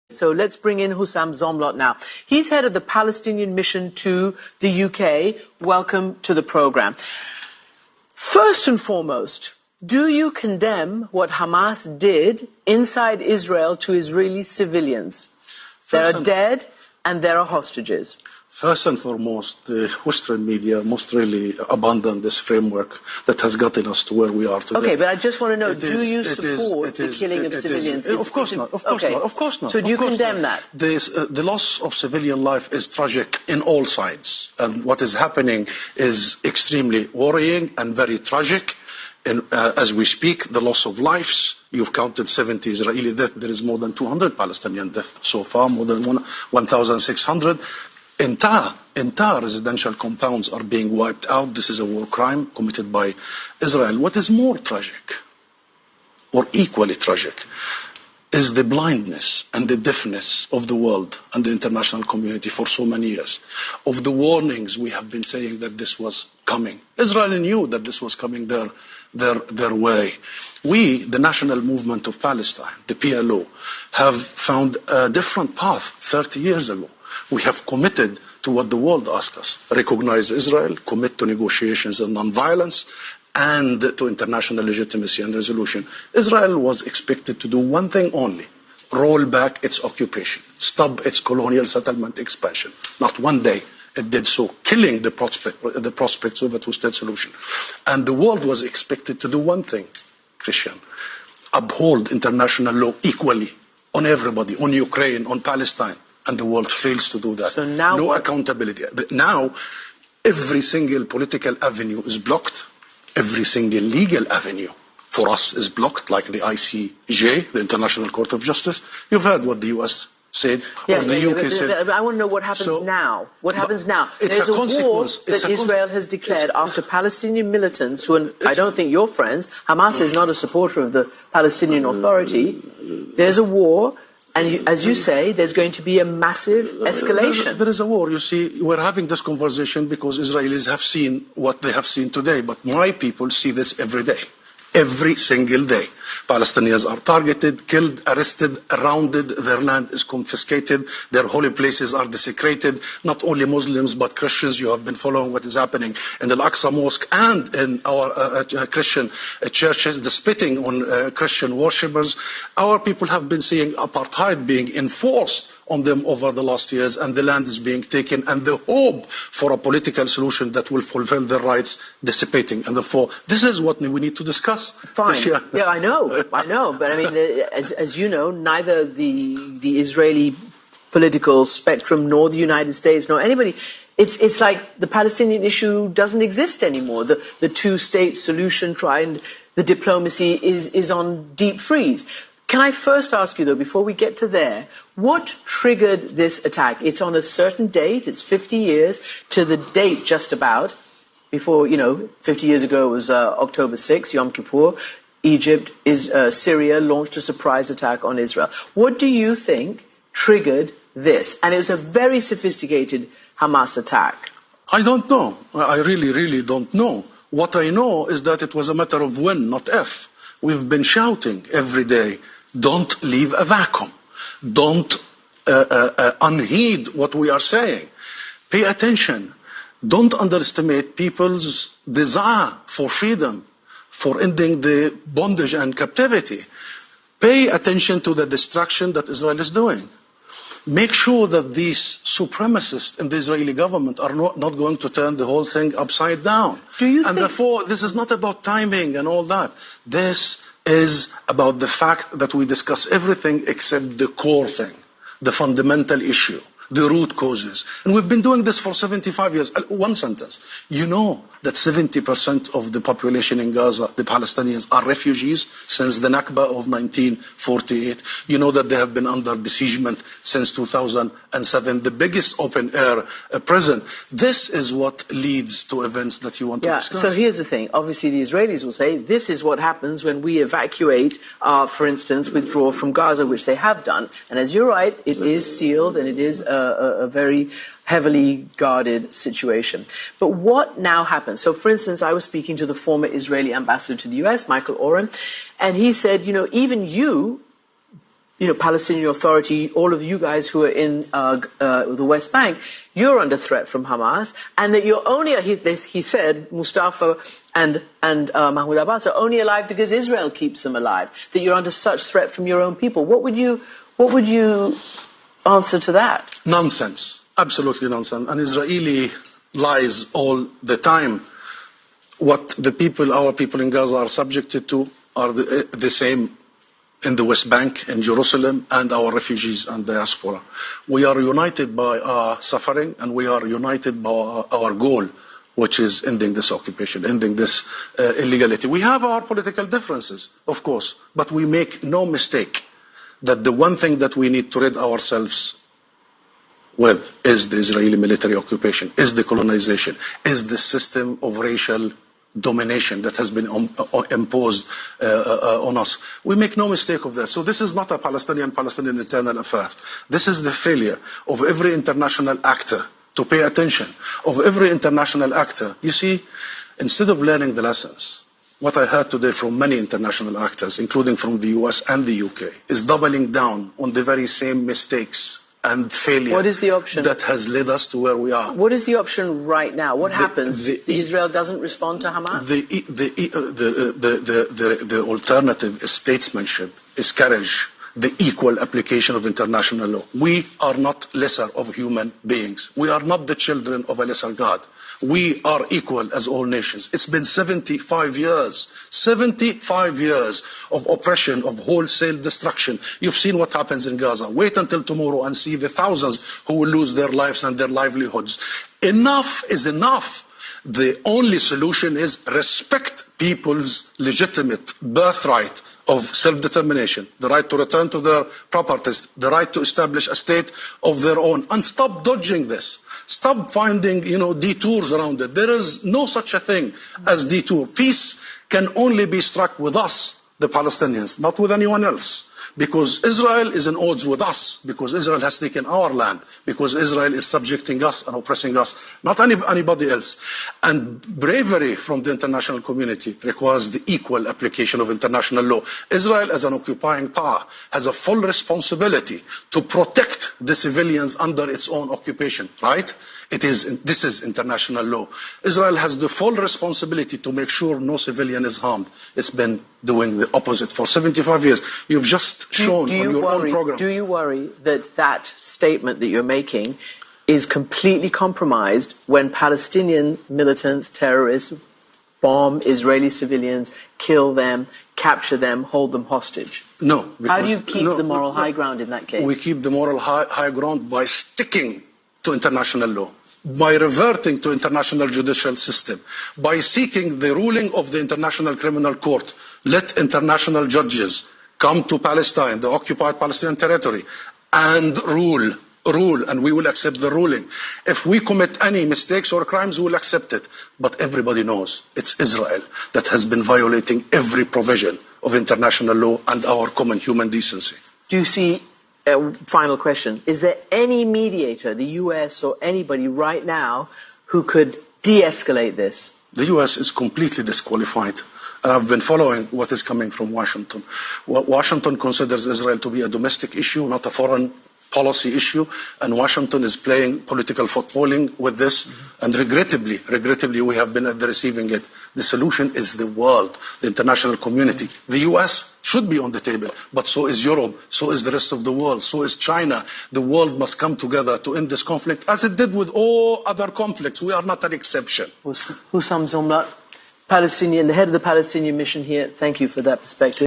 So let's bring in Hussam Zomlot now. He's head of the Palestinian mission to the UK. Welcome to the program. First and foremost, do you condemn what Hamas did inside Israel to Israeli civilians? There are dead and there are hostages. First and foremost, the Western media must really abandon this framework that has gotten us to where we are today. Okay, but I just want to know, do you support the killing of civilians? Of course not. Of course not. Of course not. So do you condemn that? The loss of civilian life is tragic in all sides. And what is happening is extremely worrying and very tragic. And, as we speak, the loss of lives, you've counted 70 Israeli deaths. There is more than 200 Palestinian deaths so far, more than 1,600. Entire residential compounds are being wiped out. This is a war crime committed by Israel. What is more tragic, or equally tragic, is the blindness and the deafness of the world and the international community for so many years, of the warnings we have been saying that this was coming. Israel knew that this was coming their way. We, the National Movement of Palestine, the PLO, have found a different path 30 years ago. We have committed to what the world asks us: recognize Israel, commit to negotiations and non-violence, and to international legitimacy and resolution. Israel was expected to do one thing only: roll back its occupation, stop its colonial settlement expansion. Not one day it did so, killing the prospects of a two-state solution. And the world was expected to do one thing, Christian: uphold international law equally on everybody, on Ukraine, on Palestine. And the world fails to do that. So now no accountability. But now, every single political avenue is blocked. Every single legal avenue for us is blocked, like the ICJ, the International Court of Justice. You've heard what the US said, or the UK said. I want to know what happens now. What happens now? There's a war that Israel has declared after Palestinian militants, who I don't think you're friends. Hamas is not a supporter of the Palestinian Authority. There's a war. And as you say, there's going to be a massive escalation. There is a war. You see, we're having this conversation because Israelis have seen what they have seen today. But my people see this every day, every single day. Palestinians are targeted, killed, arrested, surrounded. Their land is confiscated. Their holy places are desecrated. Not only Muslims, but Christians. You have been following what is happening in the Al-Aqsa Mosque and in our Christian churches, the spitting on Christian worshippers. Our people have been seeing apartheid being enforced on them over the last years, and the land is being taken, and the hope for a political solution that will fulfill their rights dissipating. And therefore, this is what we need to discuss. Fine. Yeah, I know. But I mean, as you know, neither the Israeli political spectrum nor the United States nor anybody, it's like the Palestinian issue doesn't exist anymore. The two-state solution the diplomacy is on deep freeze. Can I first ask you, though, before we get to there, what triggered this attack? It's on a certain date. It's 50 years to the date just about. Before, 50 years ago it was October 6th, Yom Kippur. Syria launched a surprise attack on Israel. What do you think triggered this? And it was a very sophisticated Hamas attack. I don't know. I really, really don't know. What I know is that it was a matter of when, not if. We've been shouting every day, don't leave a vacuum. Don't unheed what we are saying. Pay attention. Don't underestimate people's desire for freedom, for ending the bondage and captivity. Pay attention to the destruction that Israel is doing. Make sure that these supremacists in the Israeli government are not going to turn the whole thing upside down. And therefore, this is not about timing and all that. This is about the fact that we discuss everything except the core thing, the fundamental issue, the root causes. And we've been doing this for 75 years. One sentence. You know that 70% of the population in Gaza, the Palestinians, are refugees since the Nakba of 1948. You know that they have been under besiegement since 2007, the biggest open-air prison. This is what leads to events that you want to discuss. So here's the thing. Obviously, the Israelis will say this is what happens when we evacuate, for instance, withdraw from Gaza, which they have done. And as you're right, it is sealed and it is a very heavily guarded situation. But what now happens? So, for instance, I was speaking to the former Israeli ambassador to the US, Michael Oren, and he said, even you Palestinian Authority, all of you guys who are in the West Bank, you're under threat from Hamas, and that you're only, he said, Mustafa and Mahmoud Abbas are only alive because Israel keeps them alive, that you're under such threat from your own people. What would you answer to that? Nonsense. Absolutely nonsense. And Israeli lies all the time. What our people in Gaza are subjected to are the same in the West Bank, in Jerusalem, and our refugees and diaspora. We are united by our suffering, and we are united by our goal, which is ending this occupation, ending this illegality. We have our political differences, of course, but we make no mistake that the one thing that we need to rid ourselves with is the Israeli military occupation, is the colonization, is the system of racial domination that has been imposed on us. We make no mistake of that. So this is not a Palestinian internal affair. This is the failure of every international actor to pay attention, of every international actor. You see, instead of learning the lessons, what I heard today from many international actors, including from the US and the UK, is doubling down on the very same mistakes and failure. What is the option that has led us to where we are? What is the option right now? What happens? Israel doesn't respond to Hamas? The alternative is statesmanship, is courage, the equal application of international law. We are not lesser of human beings. We are not the children of a lesser God. We are equal as all nations. It's been 75 years of oppression, of wholesale destruction. You've seen what happens in Gaza. Wait until tomorrow and see the thousands who will lose their lives and their livelihoods. Enough is enough. The only solution is respect people's legitimate birthright of self-determination, the right to return to their properties, the right to establish a state of their own, and stop dodging this. Stop finding, detours around it. There is no such a thing as detour. Peace can only be struck with us, the Palestinians, not with anyone else. Because Israel is in odds with us, because Israel has taken our land, because Israel is subjecting us and oppressing us, not anybody else. And bravery from the international community requires the equal application of international law. Israel, as an occupying power, has a full responsibility to protect the civilians under its own occupation, right? This is international law. Israel has the full responsibility to make sure no civilian is harmed. It's been doing the opposite for 75 years. You've just shown on your own program. Do you worry that statement that you're making is completely compromised when Palestinian militants, terrorists, bomb Israeli civilians, kill them, capture them, hold them hostage? No. How do you keep the moral high ground in that case? We keep the moral high ground by sticking to international law, by reverting to international judicial system, by seeking the ruling of the International Criminal Court. Let international judges come to Palestine, the occupied Palestinian territory, and rule, and we will accept the ruling. If we commit any mistakes or crimes, we will accept it. But everybody knows it's Israel that has been violating every provision of international law and our common human decency. Do you see, final question, is there any mediator, the US or anybody right now, who could de-escalate this? The US is completely disqualified. And I've been following what is coming from Washington. Washington considers Israel to be a domestic issue, not a foreign policy issue, and Washington is playing political footballing with this, and regrettably, we have been at the receiving end. The solution is the world, the international community. The US should be on the table, but so is Europe, so is the rest of the world, so is China. The world must come together to end this conflict, as it did with all other conflicts. We are not an exception. Hussam Zomlot, the head of the Palestinian mission here, thank you for that perspective.